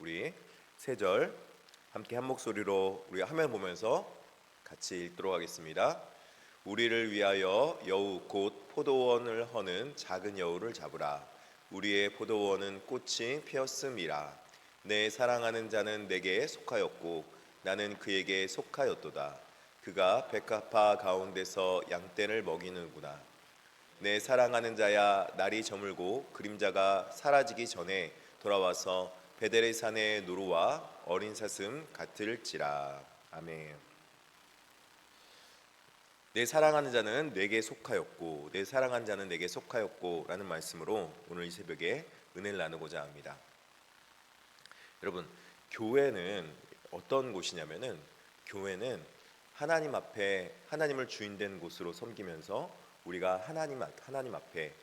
우리 세 절 함께 한 목소리로 우리 화면 보면서 같이 읽도록 하겠습니다. 우리를 위하여 여우 곧 포도원을 허는 작은 여우를 잡으라. 우리의 포도원은 꽃이 피었음이라. 내 사랑하는 자는 내게 속하였고 나는 그에게 속하였도다. 그가 백합화 가운데서 양떼를 먹이는구나. 내 사랑하는 자야, 날이 저물고 그림자가 사라지기 전에 돌아와서 베델의 산의 노루와 어린 사슴 같을지라. 아멘. 내 사랑하는 자는 내게 속하였고 내 사랑하는 자는 내게 속하였고 라는 말씀으로 오늘 이 새벽에 은혜를 나누고자 합니다. 여러분, 교회는 어떤 곳이냐면은, 교회는 하나님 앞에 하나님을 주인된 곳으로 섬기면서 우리가 하나님 앞에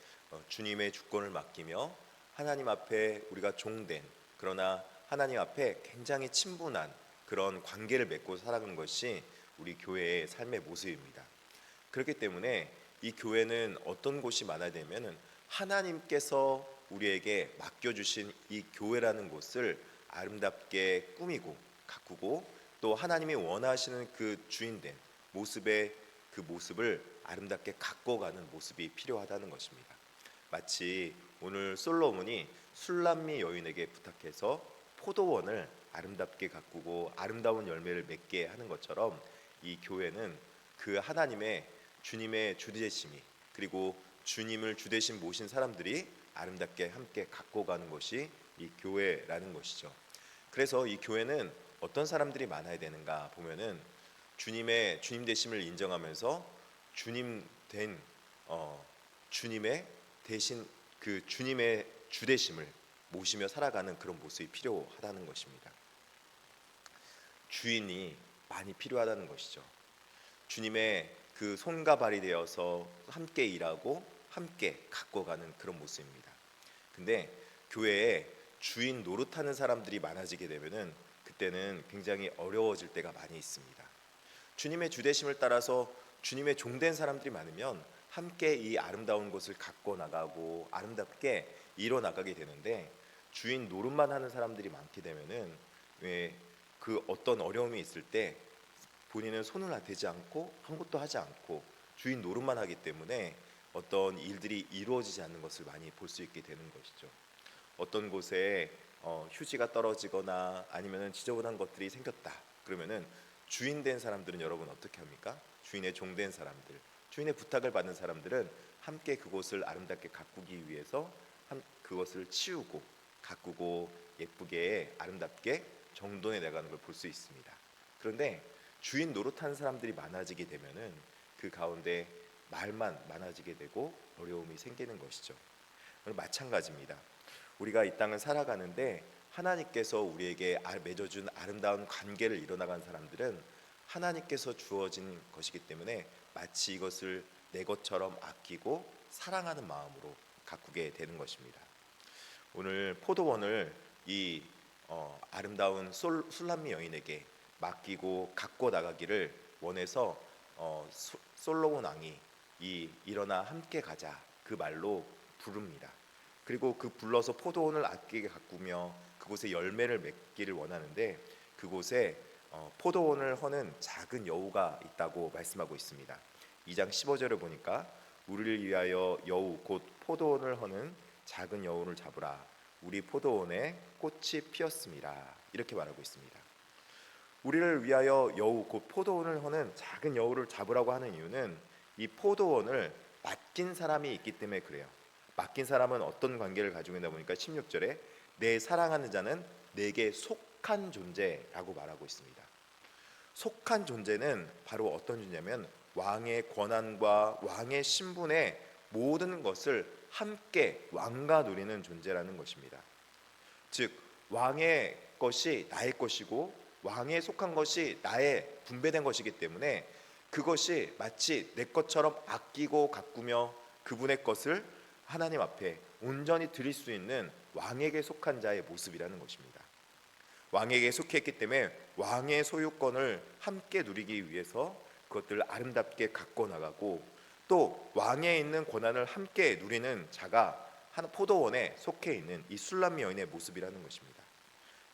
주님의 주권을 맡기며 하나님 앞에 우리가 종된, 그러나 하나님 앞에 굉장히 친분한 그런 관계를 맺고 살아가는 것이 우리 교회의 삶의 모습입니다. 그렇기 때문에 이 교회는 어떤 곳이 많아야 되면은 하나님께서 우리에게 맡겨주신 이 교회라는 곳을 아름답게 꾸미고 가꾸고 또 하나님이 원하시는 그 주인된 모습의 그 모습을 아름답게 가꿔가는 모습이 필요하다는 것입니다. 마치 오늘 솔로몬이 술람미 여인에게 부탁해서 포도원을 아름답게 가꾸고 아름다운 열매를 맺게 하는 것처럼 이 교회는 그 하나님의 주님의 주되심이, 그리고 주님을 주되심 모신 사람들이 아름답게 함께 가꿔가는 것이 이 교회라는 것이죠. 그래서 이 교회는 어떤 사람들이 많아야 되는가 보면은 주님의 주님 되심을 인정하면서 주님의 대신 그 주님의 주되심을 모시며 살아가는 그런 모습이 필요하다는 것입니다. 주인이 많이 필요하다는 것이죠. 주님의 그 손과 발이 되어서 함께 일하고 함께 가꿔가는 그런 모습입니다. 근데 교회에 주인 노릇하는 사람들이 많아지게 되면은 그때는 굉장히 어려워질 때가 많이 있습니다. 주님의 주되심을 따라서 주님의 종된 사람들이 많으면 함께 이 아름다운 곳을 가꿔 나가고 아름답게 이뤄 나가게 되는데, 주인 노릇만 하는 사람들이 많게 되면은 왜 그 어떤 어려움이 있을 때 본인은 손을 대지 않고 아무것도 하지 않고 주인 노릇만 하기 때문에 어떤 일들이 이루어지지 않는 것을 많이 볼 수 있게 되는 것이죠. 어떤 곳에 휴지가 떨어지거나 아니면은 지저분한 것들이 생겼다 그러면은 주인 된 사람들은 여러분 어떻게 합니까? 주인의 종된 사람들, 주인의 부탁을 받는 사람들은 함께 그곳을 아름답게 가꾸기 위해서 그것을 치우고 가꾸고 예쁘게 아름답게 정돈해 나가는 걸 볼 수 있습니다. 그런데 주인 노릇하는 사람들이 많아지게 되면은 그 가운데 말만 많아지게 되고 어려움이 생기는 것이죠. 마찬가지입니다. 우리가 이 땅을 살아가는데 하나님께서 우리에게 맺어준 아름다운 관계를 이뤄나간 사람들은 하나님께서 주어진 것이기 때문에 마치 이것을 내 것처럼 아끼고 사랑하는 마음으로 가꾸게 되는 것입니다. 오늘 포도원을 이 아름다운 술람미 여인에게 맡기고 갖고 나가기를 원해서 솔로몬 왕이 일어나 함께 가자 그 말로 부릅니다. 그리고 그 불러서 포도원을 아끼게 가꾸며 그곳에 열매를 맺기를 원하는데, 그곳에 포도원을 허는 작은 여우가 있다고 말씀하고 있습니다. 2장 15절을 보니까 우리를 위하여 여우 곧 포도원을 허는 작은 여우를 잡으라. 우리 포도원에 꽃이 피었습니다. 이렇게 말하고 있습니다. 우리를 위하여 여우 곧 포도원을 허는 작은 여우를 잡으라고 하는 이유는 이 포도원을 맡긴 사람이 있기 때문에 그래요. 맡긴 사람은 어떤 관계를 가지고 있나 보니까 16절에 내 사랑하는 자는 내게 속한 존재라고 말하고 있습니다. 속한 존재는 바로 어떤 존재냐면 왕의 권한과 왕의 신분의 모든 것을 함께 왕과 누리는 존재라는 것입니다. 즉 왕의 것이 나의 것이고 왕에 속한 것이 나의 분배된 것이기 때문에 그것이 마치 내 것처럼 아끼고 가꾸며 그분의 것을 하나님 앞에 온전히 드릴 수 있는 왕에게 속한 자의 모습이라는 것입니다. 왕에게 속했기 때문에 왕의 소유권을 함께 누리기 위해서 그것들을 아름답게 가꿔 나가고, 또 왕에 있는 권한을 함께 누리는 자가 한 포도원에 속해 있는 이 술람미 여인의 모습이라는 것입니다.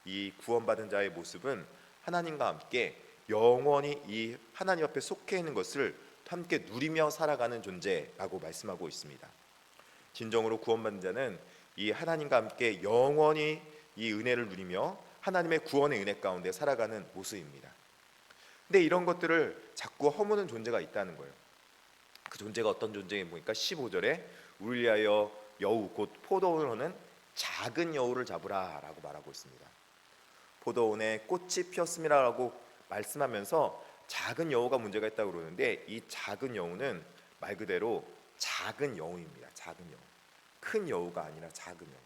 이 구원받은 자의 모습은 하나님과 함께 영원히 이 하나님 앞에 속해 있는 것을 함께 누리며 살아가는 존재라고 말씀하고 있습니다. 진정으로 구원받은 자는 이 하나님과 함께 영원히 이 은혜를 누리며 하나님의 구원의 은혜 가운데 살아가는 모습입니다. 근데 이런 것들을 자꾸 허무는 존재가 있다는 거예요. 그 존재가 어떤 존재인가 보니까 15절에 우리를 위하여 여우 곧 포도원을 작은 여우를 잡으라라고 말하고 있습니다. 포도원에 꽃이 피었음이라고 말씀하면서 작은 여우가 문제가 있다고 그러는데, 이 작은 여우는 말 그대로 작은 여우입니다. 작은 여우, 큰 여우가 아니라 작은 여우.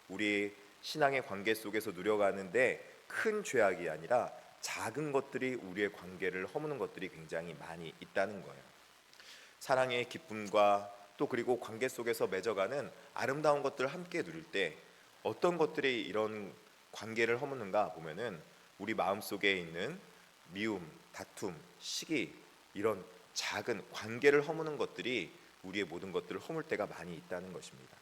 우리 신앙의 관계 속에서 누려가는데 큰 죄악이 아니라 작은 것들이 우리의 관계를 허무는 것들이 굉장히 많이 있다는 거예요. 사랑의 기쁨과 또 그리고 관계 속에서 맺어가는 아름다운 것들을 함께 누릴 때 어떤 것들이 이런 관계를 허무는가 보면은 우리 마음속에 있는 미움, 다툼, 시기, 이런 작은 관계를 허무는 것들이 우리의 모든 것들을 허물 때가 많이 있다는 것입니다.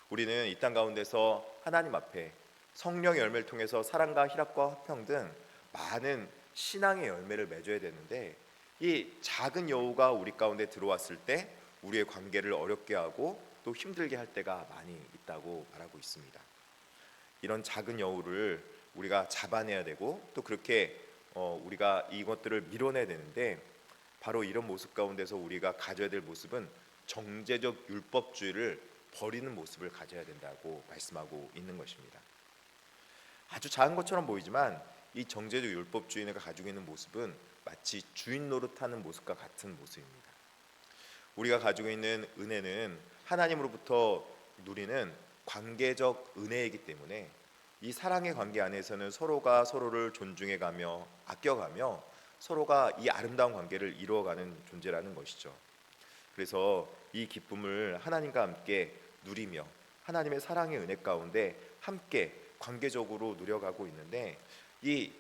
우리는 이 땅 가운데서 하나님 앞에 성령의 열매를 통해서 사랑과 희락과 화평 등 많은 신앙의 열매를 맺어야 되는데, 이 작은 여우가 우리 가운데 들어왔을 때 우리의 관계를 어렵게 하고 또 힘들게 할 때가 많이 있다고 말하고 있습니다. 이런 작은 여우를 우리가 잡아내야 되고 또 그렇게 우리가 이것들을 밀어내야 되는데, 바로 이런 모습 가운데서 우리가 가져야 될 모습은 정죄적 율법주의를 버리는 모습을 가져야 된다고 말씀하고 있는 것입니다. 아주 작은 것처럼 보이지만 이 정죄적 율법주의가 가지고 있는 모습은 마치 주인 노릇하는 모습과 같은 모습입니다. 우리가 가지고 있는 은혜는 하나님으로부터 누리는 관계적 은혜이기 때문에 이 사랑의 관계 안에서는 서로가 서로를 존중해가며 아껴가며 서로가 이 아름다운 관계를 이루어가는 존재라는 것이죠. 그래서 이 기쁨을 하나님과 함께 누리며 하나님의 사랑의 은혜 가운데 함께 관계적으로 누려가고 있는데, 이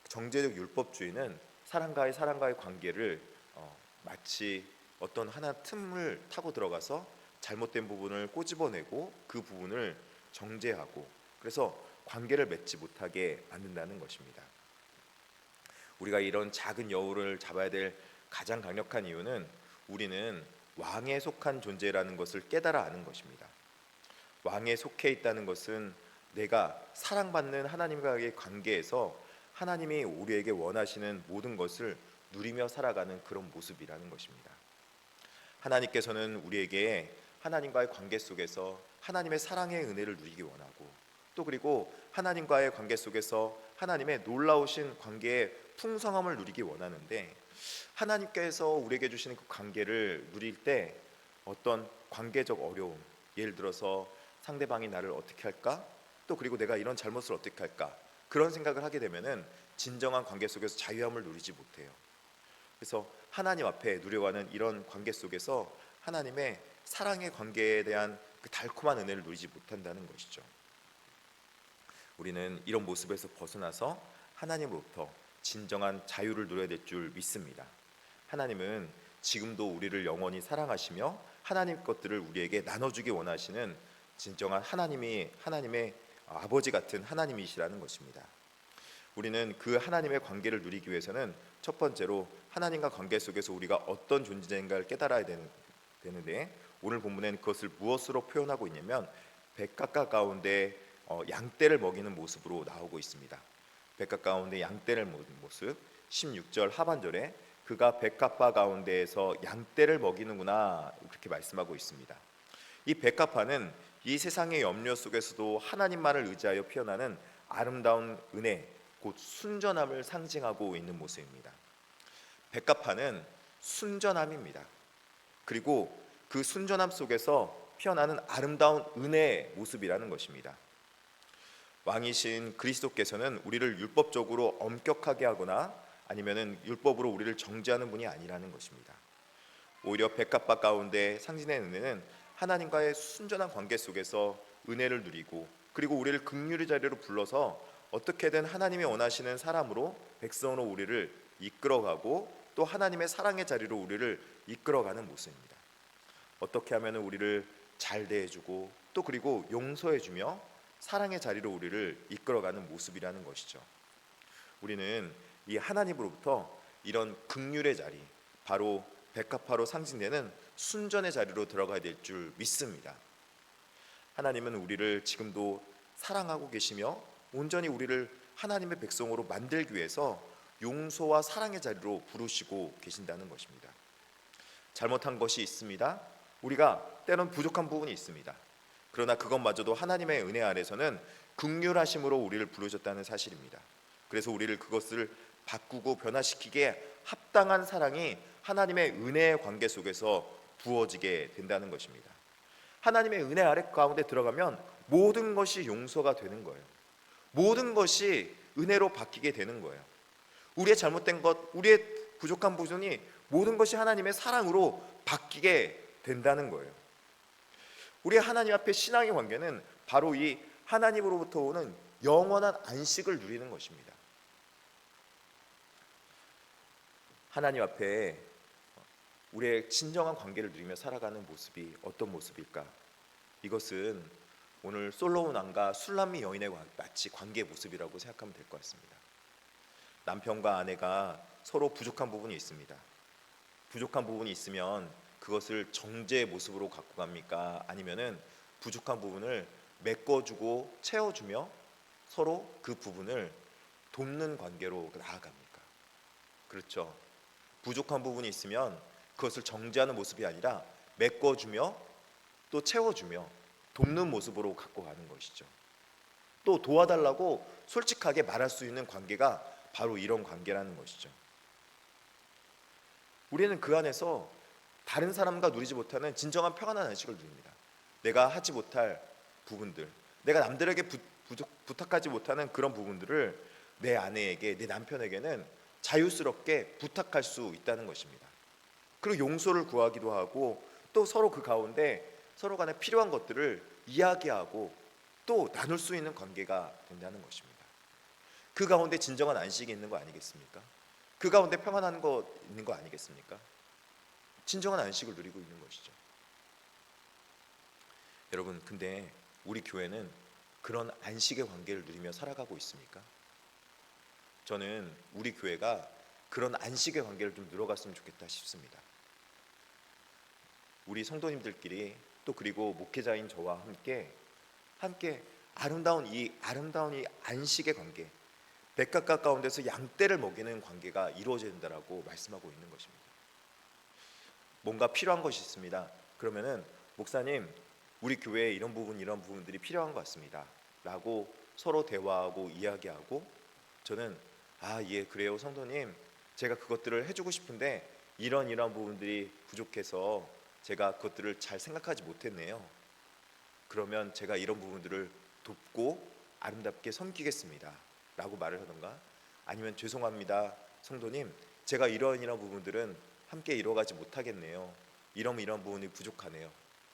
정죄적 율법주의는 사랑과의 관계를 마치 어떤 하나 틈을 타고 들어가서 잘못된 부분을 꼬집어내고 그 부분을 정죄하고 그래서 관계를 맺지 못하게 만든다는 것입니다. 우리가 이런 작은 여우를 잡아야 될 가장 강력한 이유는 우리는 왕에 속한 존재라는 것을 깨달아 아는 것입니다. 왕에 속해 있다는 것은 내가 사랑받는 하나님과의 관계에서 하나님이 우리에게 원하시는 모든 것을 누리며 살아가는 그런 모습이라는 것입니다. 하나님께서는 우리에게 하나님과의 관계 속에서 하나님의 사랑의 은혜를 누리기 원하고 또 그리고 하나님과의 관계 속에서 하나님의 놀라우신 관계의 풍성함을 누리기 원하는데, 하나님께서 우리에게 주시는 그 관계를 누릴 때 어떤 관계적 어려움, 예를 들어서 상대방이 나를 어떻게 할까? 또 그리고 내가 이런 잘못을 어떻게 할까? 그런 생각을 하게 되면은 진정한 관계 속에서 자유함을 누리지 못해요. 그래서 하나님 앞에 누려가는 이런 관계 속에서 하나님의 사랑의 관계에 대한 그 달콤한 은혜를 누리지 못한다는 것이죠. 우리는 이런 모습에서 벗어나서 하나님으로부터 진정한 자유를 누려야 될 줄 믿습니다. 하나님은 지금도 우리를 영원히 사랑하시며 하나님 것들을 우리에게 나눠주기 원하시는 진정한 하나님의 아버지 같은 하나님이시라는 것입니다. 우리는 그 하나님의 관계를 누리기 위해서는 첫 번째로 하나님과 관계 속에서 우리가 어떤 존재인가를 깨달아야 되는데, 오늘 본문에는 그것을 무엇으로 표현하고 있냐면 백합과 가운데 양떼를 먹이는 모습으로 나오고 있습니다. 백합 가운데 양떼를 먹이는 모습, 16절 하반절에 그가 백합화 가운데에서 양떼를 먹이는구나 그렇게 말씀하고 있습니다. 이 백합화는 이 세상의 염려 속에서도 하나님만을 의지하여 피어나는 아름다운 은혜, 곧 순전함을 상징하고 있는 모습입니다. 백합화는 순전함입니다. 그리고 그 순전함 속에서 피어나는 아름다운 은혜의 모습이라는 것입니다. 왕이신 그리스도께서는 우리를 율법적으로 엄격하게 하거나 아니면은 율법으로 우리를 정죄하는 분이 아니라는 것입니다. 오히려 백합화 가운데 상징된 은혜는 하나님과의 순전한 관계 속에서 은혜를 누리고 그리고 우리를 긍휼의 자리로 불러서 어떻게든 하나님이 원하시는 사람으로 백성으로 우리를 이끌어가고 또 하나님의 사랑의 자리로 우리를 이끌어가는 모습입니다. 어떻게 하면 우리를 잘 대해주고 또 그리고 용서해주며 사랑의 자리로 우리를 이끌어가는 모습이라는 것이죠. 우리는 이 하나님으로부터 이런 긍휼의 자리, 바로 백합화로 상징되는 순전의 자리로 들어가야 될 줄 믿습니다. 하나님은 우리를 지금도 사랑하고 계시며 온전히 우리를 하나님의 백성으로 만들기 위해서 용서와 사랑의 자리로 부르시고 계신다는 것입니다. 잘못한 것이 있습니다. 우리가 때론 부족한 부분이 있습니다. 그러나 그것마저도 하나님의 은혜 아래서는 긍휼하심으로 우리를 부르셨다는 사실입니다. 그래서 우리를 그것을 바꾸고 변화시키기에 합당한 사랑이 하나님의 은혜의 관계 속에서 부어지게 된다는 것입니다. 하나님의 은혜 아래 가운데 들어가면 모든 것이 용서가 되는 거예요. 모든 것이 은혜로 바뀌게 되는 거예요. 우리의 잘못된 것, 우리의 부족한 부분이 모든 것이 하나님의 사랑으로 바뀌게 된다는 거예요. 우리의 하나님 앞에 신앙의 관계는 바로 이 하나님으로부터 오는 영원한 안식을 누리는 것입니다. 하나님 앞에 우리의 진정한 관계를 누리며 살아가는 모습이 어떤 모습일까? 이것은 오늘 솔로몬 왕과 술람미 여인의 마치 관계의 모습이라고 생각하면 될 것 같습니다. 남편과 아내가 서로 부족한 부분이 있습니다. 부족한 부분이 있으면 그것을 정죄의 모습으로 갖고 갑니까? 아니면은 부족한 부분을 메꿔주고 채워주며 서로 그 부분을 돕는 관계로 나아갑니까? 그렇죠. 부족한 부분이 있으면 그것을 정죄하는 모습이 아니라 메꿔주며 또 채워주며 돕는 모습으로 갖고 가는 것이죠. 또 도와달라고 솔직하게 말할 수 있는 관계가 바로 이런 관계라는 것이죠. 우리는 그 안에서 다른 사람과 누리지 못하는 진정한 평안한 안식을 누립니다. 내가 하지 못할 부분들, 내가 남들에게 부탁하지 못하는 그런 부분들을 내 아내에게, 내 남편에게는 자유스럽게 부탁할 수 있다는 것입니다. 그리고 용서를 구하기도 하고 또 서로 그 가운데 서로 간에 필요한 것들을 이야기하고 또 나눌 수 있는 관계가 된다는 것입니다. 그 가운데 진정한 안식이 있는 거 아니겠습니까? 그 가운데 평안한 거 있는 거 아니겠습니까? 진정한 안식을 누리고 있는 것이죠. 여러분, 근데 우리 교회는 그런 안식의 관계를 누리며 살아가고 있습니까? 저는 우리 교회가 그런 안식의 관계를 좀 누려갔으면 좋겠다 싶습니다. 우리 성도님들끼리 또 그리고 목회자인 저와 함께 아름다운 이 안식의 관계, 백합화 가운데서 양떼를 먹이는 관계가 이루어져야 된다라고 말씀하고 있는 것입니다. 뭔가 필요한 것이 있습니다. 그러면은 목사님, 우리 교회에 이런 부분들이 필요한 것 같습니다 라고 서로 대화하고 이야기하고, 저는 예, 그래요 성도님, 제가 그것들을 해주고 싶은데 이런 부분들이 부족해서 제가 그것들을 잘 생각하지 못했네요. 그러면 제가 이런 부분들을 돕고 아름답게 섬기겠습니다 라고 말을 하던가, 아니면 죄송합니다 성도님, 제가 이런 부분들은 함께 이뤄가지 못하겠네요. 이런 부분이 부족하네요.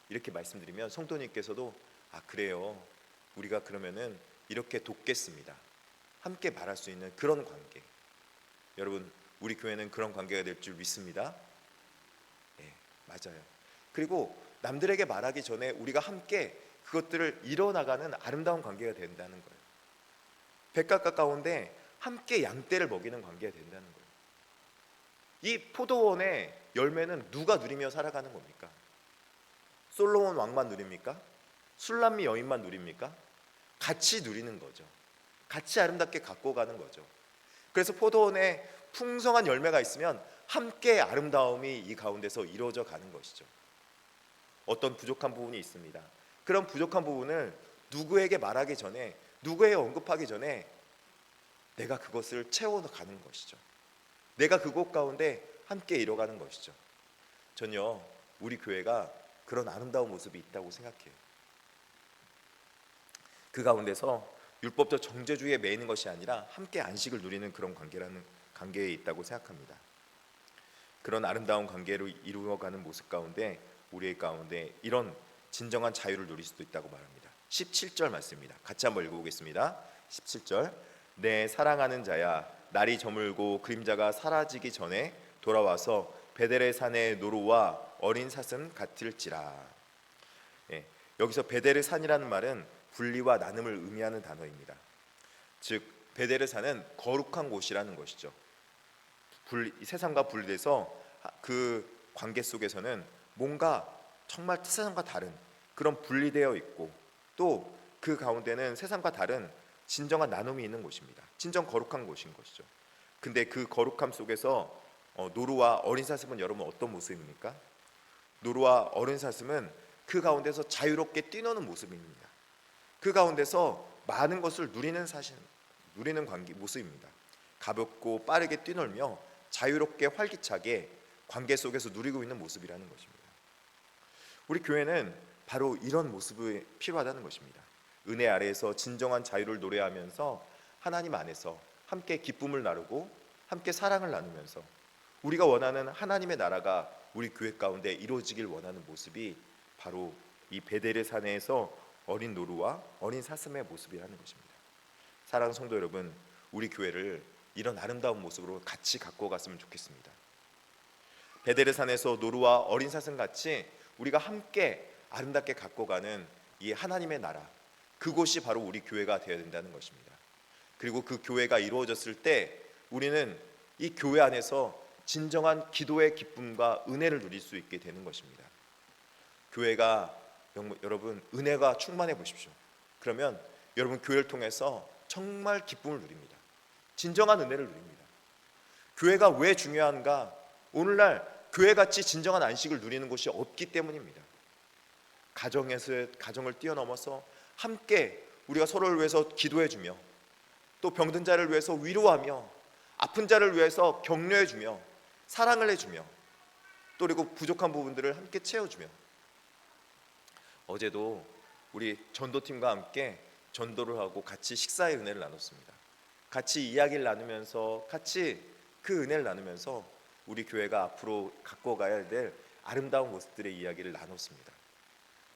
이렇게 말씀드리면 성도님께서도 그래요, 우리가 그러면은 이렇게 돕겠습니다, 함께 말할 수 있는 그런 관계. 여러분, 우리 교회는 그런 관계가 될 줄 믿습니다. 네, 맞아요. 그리고 남들에게 말하기 전에 우리가 함께 그것들을 이뤄나가는 아름다운 관계가 된다는 거예요. 백합화 가운데 함께 양떼를 먹이는 관계가 된다는 거예요. 이 포도원의 열매는 누가 누리며 살아가는 겁니까? 솔로몬 왕만 누립니까? 술람미 여인만 누립니까? 같이 누리는 거죠. 같이 아름답게 갖고 가는 거죠. 그래서 포도원에 풍성한 열매가 있으면 함께 아름다움이 이 가운데서 이루어져 가는 것이죠. 어떤 부족한 부분이 있습니다. 그런 부족한 부분을 누구에게 말하기 전에, 누구에게 언급하기 전에 내가 그것을 채워가는 것이죠. 내가 그곳 가운데 함께 이뤄가는 것이죠. 전요, 우리 교회가 그런 아름다운 모습이 있다고 생각해요. 그 가운데서 율법적 정죄주의에 매이는 것이 아니라 함께 안식을 누리는 그런 관계에 있다고 생각합니다. 그런 아름다운 관계로 이루어가는 모습 가운데 우리의 가운데 이런 진정한 자유를 누릴 수도 있다고 말합니다. 17절 말씀입니다. 같이 한번 읽어보겠습니다. 17절, 내 사랑하는 자야, 날이 저물고 그림자가 사라지기 전에 돌아와서 베델의 산의 노루와 어린 사슴 같을지라. 여기서 베델의 산이라는 말은 분리와 나눔을 의미하는 단어입니다. 즉 베데르사는 거룩한 곳이라는 것이죠. 세상과 분리돼서 그 관계 속에서는 뭔가 정말 세상과 다른 그런 분리되어 있고, 또 그 가운데는 세상과 다른 진정한 나눔이 있는 곳입니다. 진정 거룩한 곳인 것이죠. 근데 그 거룩함 속에서 노루와 어린 사슴은 여러분 어떤 모습입니까? 노루와 어린 사슴은 그 가운데서 자유롭게 뛰노는 모습입니다. 그 가운데서 많은 것을 누리는 관계 모습입니다. 가볍고 빠르게 뛰놀며 자유롭게 활기차게 관계 속에서 누리고 있는 모습이라는 것입니다. 우리 교회는 바로 이런 모습이 필요하다는 것입니다. 은혜 아래에서 진정한 자유를 노래하면서 하나님 안에서 함께 기쁨을 나누고 함께 사랑을 나누면서 우리가 원하는 하나님의 나라가 우리 교회 가운데 이루어지길 원하는 모습이 바로 이 베델의 산에서 어린 노루와 어린 사슴의 모습이라는 것입니다. 사랑하는 성도 여러분, 우리 교회를 이런 아름다운 모습으로 같이 갖고 갔으면 좋겠습니다. 베델의 산에서 노루와 어린 사슴 같이 우리가 함께 아름답게 갖고 가는 이 하나님의 나라, 그곳이 바로 우리 교회가 되어야 된다는 것입니다. 그리고 그 교회가 이루어졌을 때 우리는 이 교회 안에서 진정한 기도의 기쁨과 은혜를 누릴 수 있게 되는 것입니다. 교회가 여러분 은혜가 충만해 보십시오. 그러면 여러분 교회를 통해서 정말 기쁨을 누립니다. 진정한 은혜를 누립니다. 교회가 왜 중요한가? 오늘날 교회같이 진정한 안식을 누리는 곳이 없기 때문입니다. 가정을 뛰어넘어서 함께 우리가 서로를 위해서 기도해주며, 또 병든 자를 위해서 위로하며, 아픈 자를 위해서 격려해주며 사랑을 해주며, 또 그리고 부족한 부분들을 함께 채워주며, 어제도 우리 전도팀과 함께 전도를 하고 같이 식사의 은혜를 나눴습니다. 같이 이야기를 나누면서, 같이 그 은혜를 나누면서 우리 교회가 앞으로 갖고 가야 될 아름다운 모습들의 이야기를 나눴습니다.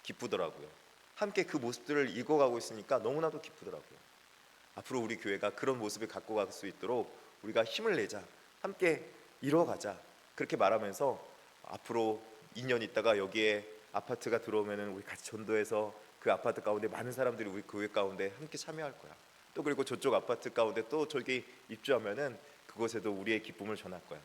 기쁘더라고요. 함께 그 모습들을 읽어가고 있으니까 너무나도 기쁘더라고요. 앞으로 우리 교회가 그런 모습을 갖고 갈 수 있도록 우리가 힘을 내자, 함께 이뤄가자, 그렇게 말하면서 앞으로 2년 있다가 여기에 아파트가 들어오면은 우리 같이 전도해서 그 아파트 가운데 많은 사람들이 우리 교회 가운데 함께 참여할 거야. 또 그리고 저쪽 아파트 가운데 또 저기 입주하면은 그곳에도 우리의 기쁨을 전할 거야.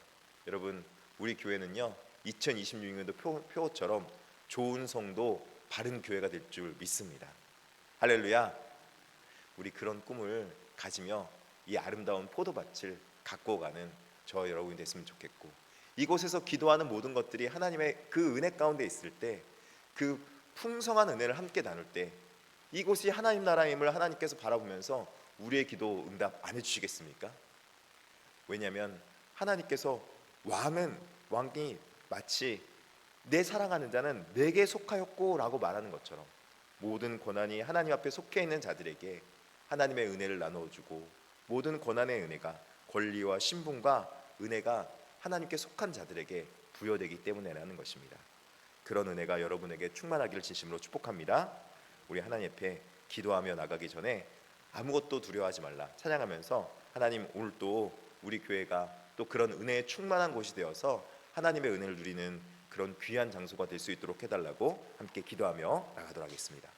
여러분, 우리 교회는요 2026년도 표처럼 좋은 성도, 바른 교회가 될 줄 믿습니다. 할렐루야. 우리 그런 꿈을 가지며 이 아름다운 포도밭을 갖고 가는 저 여러분이 됐으면 좋겠고, 이곳에서 기도하는 모든 것들이 하나님의 그 은혜 가운데 있을 때, 그 풍성한 은혜를 함께 나눌 때 이곳이 하나님 나라임을 하나님께서 바라보면서 우리의 기도 응답 안 해주시겠습니까? 왜냐하면 하나님께서 왕이 마치 내 사랑하는 자는 내게 속하였고 라고 말하는 것처럼 모든 고난이 하나님 앞에 속해 있는 자들에게 하나님의 은혜를 나누어주고, 모든 고난의 은혜가, 권리와 신분과 은혜가 하나님께 속한 자들에게 부여되기 때문에라는 것입니다. 그런 은혜가 여러분에게 충만하기를 진심으로 축복합니다. 우리 하나님 앞에 기도하며 나가기 전에 아무것도 두려워하지 말라 찬양하면서, 하나님 오늘 또 우리 교회가 또 그런 은혜에 충만한 곳이 되어서 하나님의 은혜를 누리는 그런 귀한 장소가 될 수 있도록 해달라고 함께 기도하며 나가도록 하겠습니다.